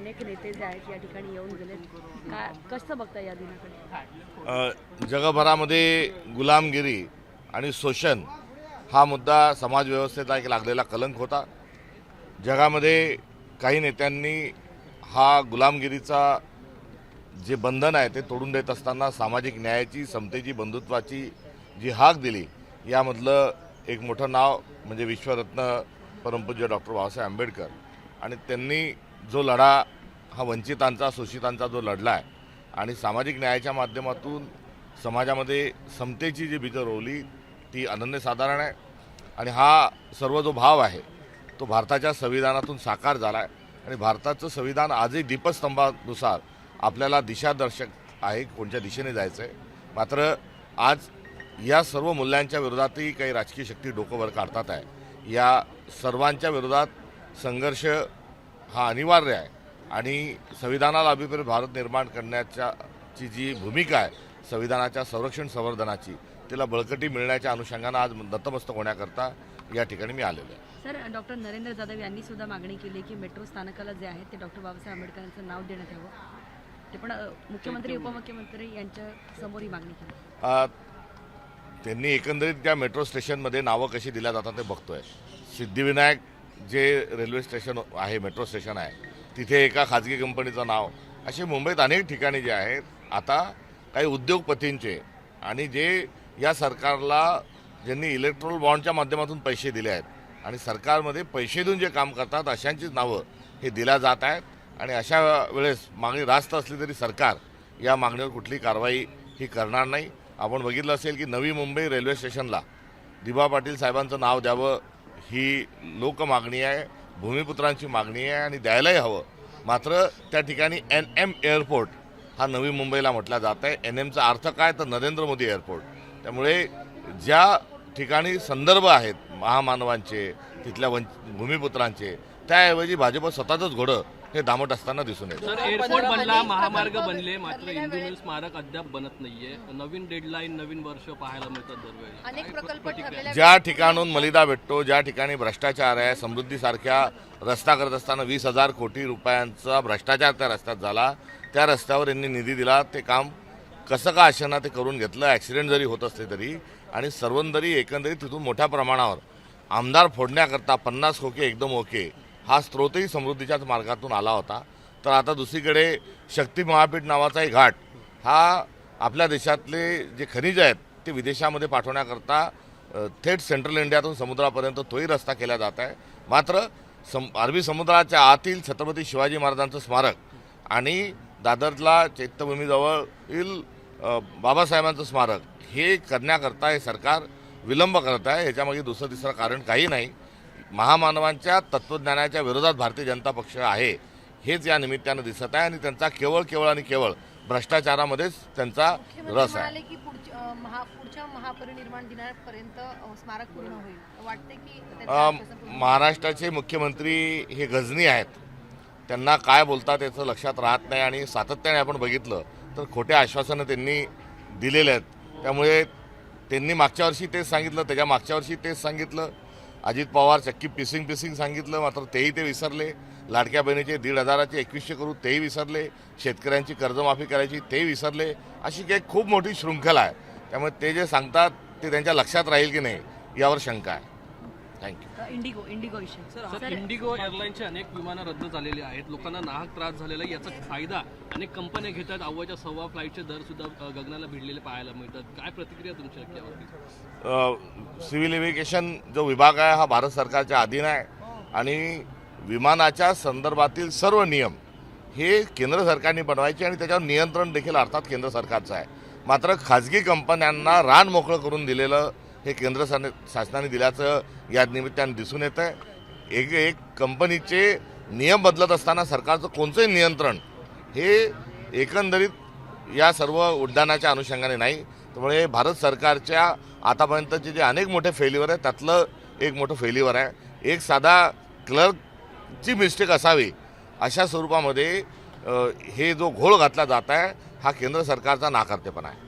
अनेक नेते जे आहेत या ठिकाणी येऊन गेले, काय कसं बघता या दिनाकडे? जगभरामध्ये गुलामगिरी आणि शोषण हा मुद्दा समाजव्यवस्थेचा एक लागलेला कलंक होता। जगामध्ये काही नेत्यांनी हा गुलामगिरीचा जे बंधन आहे ते तोडून देत असताना सामाजिक न्यायाची, समतेची, बंधुत्वाची जी हाक दिली, यामधलं एक मोठं नाव म्हणजे विश्वरत्न परमपूज्य डॉक्टर बाबासाहेब आंबेडकर। आणि त्यांनी जो लढा हा वंचितांचा, शोषितांचा जो लढला आहे आणि सामाजिक न्यायाच्या माध्यमातून समाजामध्ये समतेची जी बीजं रोवली ती अनन्यसाधारण आहे। आणि हा सर्व जो भाव आहे तो भारताच्या संविधानातून साकार झाला आहे आणि भारताचं संविधान आजही दीपस्तंभानुसार आपल्याला दिशादर्शक आहे, कोणत्या दिशेने जायचं आहे। मात्र आज या सर्व मूल्यांच्या विरोधातही काही राजकीय शक्ती डोकं वर काढतात आहे। या सर्वांच्या विरोधात संघर्ष हा अनिवार्य आहे आणि संविधानाला अभिप्रेत भारत निर्माण करण्याची जी भूमिका आहे संविधानाच्या संरक्षण संवर्धनाची, तिला बळकटी मिळण्याच्या अनुषंगाने आज नतमस्तक होण्याकरता या ठिकाणी मी आलेलो आहे। सर, डॉक्टर नरेंद्र जाधव यांनी सुद्धा मागणी केली की मेट्रो स्थानकाला जे आहे ते डॉक्टर बाबासाहेब आंबेडकरांचं नाव देण्यात यावं। ते पण मुख्यमंत्री, उपमुख्यमंत्री यांच्या समोर ही मागणी केली। त्यांनी एकंदरीत त्या मेट्रो स्टेशनमध्ये नावं कशी दिल्या जातात ते बघतोय। सिद्धिविनायक जे रेल्वे स्टेशन आहे, मेट्रो स्टेशन आहे, तिथे एका खाजगी कंपनीचं नाव, असे मुंबईत अनेक ठिकाणी जे आहेत आता काही उद्योगपतींचे आणि जे या सरकारला ज्यांनी इलेक्ट्रोल बॉन्डच्या माध्यमातून पैसे दिले आहेत आणि सरकारमध्ये पैसे देऊन जे काम करतात अशांचीच नावं हे दिल्या जात आहेत। आणि अशा वेळेस मागणी रास्त असली तरी सरकार या मागणीवर कुठली कारवाई ही करणार नाही। आपण बघितलं असेल की नवी मुंबई रेल्वे स्टेशनला दिबा पाटील साहेबांचं नाव द्यावं ही लोक मागणी आहे, भूमिपुत्रांची मागणी आहे आणि द्यायलाही हवं। मात्र त्या ठिकाणी NM एअरपोर्ट हा नवी मुंबईला म्हटला जात आहे। NMचा अर्थ काय तर नरेंद्र मोदी एअरपोर्ट। त्यामुळे ज्या ठिकाणी संदर्भ आहेत महामानवांचे, तिथल्या भूमिपुत्रांचे, त्याऐवजी भाजप स्वतःचंच घोडं हे दामट असताना दिसून येतं। सर, एअरपोर्ट बनला, महामार्ग बनले, मात्र इंदू मिल स्मारक अद्याप बनत नाहीये। नवीन डेडलाईन, नवीन वर्ष पाहायला मिळतात दरवेळी। अनेक प्रकल्प ठरलेले ज्या ठिकाणून मलिदा भेटतो, ज्या ठिकाणी भ्रष्टाचार आहे, समृद्धीसारख्या रस्ता करत असताना 20,000 कोटी रुपयांचा भ्रष्टाचार त्या रस्त्यात झाला, त्या रस्त्यावर यांनी निधी दिला, ते काम कसं का अशांना ते करून घेतलं। ॲक्सिडेंट जरी होत असले तरी आणि सर्वंदरी एकंदरीत तिथून मोठ्या प्रमाणावर आमदार फोडण्याकरता 50 खोके एकदम ओके हा स्रोतही समृद्धीच्याच मार्गातून आला होता। तर आता दुसरीकडे शक्ती महापीठ नावाचा एक घाट हा आपल्या देशातले जे खनिज आहेत ते विदेशामध्ये पाठवण्याकरता थेट सेंट्रल इंडियातून समुद्रापर्यंत तोही रस्ता केला जात आहे। मात्र अरबी समुद्राच्या आतील छत्रपती शिवाजी महाराजांचं स्मारक आणि दादरला चैत्यभूमीजवळील बाबासाहेबांचं स्मारक हे करण्याकरता हे सरकार विलंब करत आहे। ह्याच्यामागे दुसरं तिसरं कारण काही नाही। महामानवांच्या तत्त्वज्ञानाच्या विरोधात भारतीय जनता पक्ष आहे हेच या निमित्तानं दिसत आहे आणि त्यांचा केवळ आणि केवळ भ्रष्टाचारामध्येच त्यांचा रस आहे। की पुढच्या महापरिनिर्वाण दिनापर्यंत स्मारक पूर्ण होईल वाटते की महाराष्ट्राचे मुख्यमंत्री हे गजनी आहेत, त्यांना काय बोलतात याचं लक्षात राहत नाही आणि सातत्याने आपण बघितलं तर खोट्या आश्वासनं त्यांनी दिलेले आहेत। त्यामुळे त्यांनी मागच्या वर्षी तेच सांगितलं, त्याच्या मागच्या वर्षी तेच सांगितलं। अजित पवार चक्की पिसिंग सांगितलं, मात्र तेही ते विसरले। लाडक्या बहिणीचे 1,500चे 2100 करू तेही विसरले। शेतकऱ्यांची कर्जमाफी करायची तेही विसरले। अशी काही खूप मोठी शृंखला आहे। त्यामुळे ते जे सांगतात ते त्यांच्या लक्षात राहील की नाही यावर शंका आहे। थँक्यू। इंडिगो विषय सर, इंडिगो एअरलाईनचे अनेक विमानं रद्द झालेली आहेत, लोकांना नाहक त्रास झालेला आहे, याचा फायदा अनेक कंपन्या घेतात। अव्वाच्या सव्वा फ्लाईटचे दर सुद्धा गगनाला भिडलेले पाहायला मिळतात। काय प्रतिक्रिया तुमची यावरती? सिव्हिल एव्हिएशन जो विभाग आहे हा भारत सरकारच्या अधीन आहे आणि विमानाच्या संदर्भातील सर्व नियम हे केंद्र सरकारने बनवायचे आणि त्याच्यावर नियंत्रण देखील अर्थात केंद्र सरकारचं आहे। मात्र खाजगी कंपन्यांना रान मोकळं करून दिलेलं हे केंद्र शासनाने दिल्याचं या निमित्ताने दिसून येतं आहे। एक कंपनीचे नियम बदलत असताना सरकारचं कोणतंही नियंत्रण हे एकंदरीत या सर्व उड्डाणाच्या अनुषंगाने नाही। त्यामुळे भारत सरकारच्या आतापर्यंतचे जे अनेक मोठे फेल्युअर आहे त्यातलं एक मोठं फेल्युअर आहे। एक साधा क्लर्कची मिस्टेक असावी अशा स्वरूपामध्ये हे जो घोळ घातला जात आहे हा केंद्र सरकारचा नाकर्तेपणा आहे।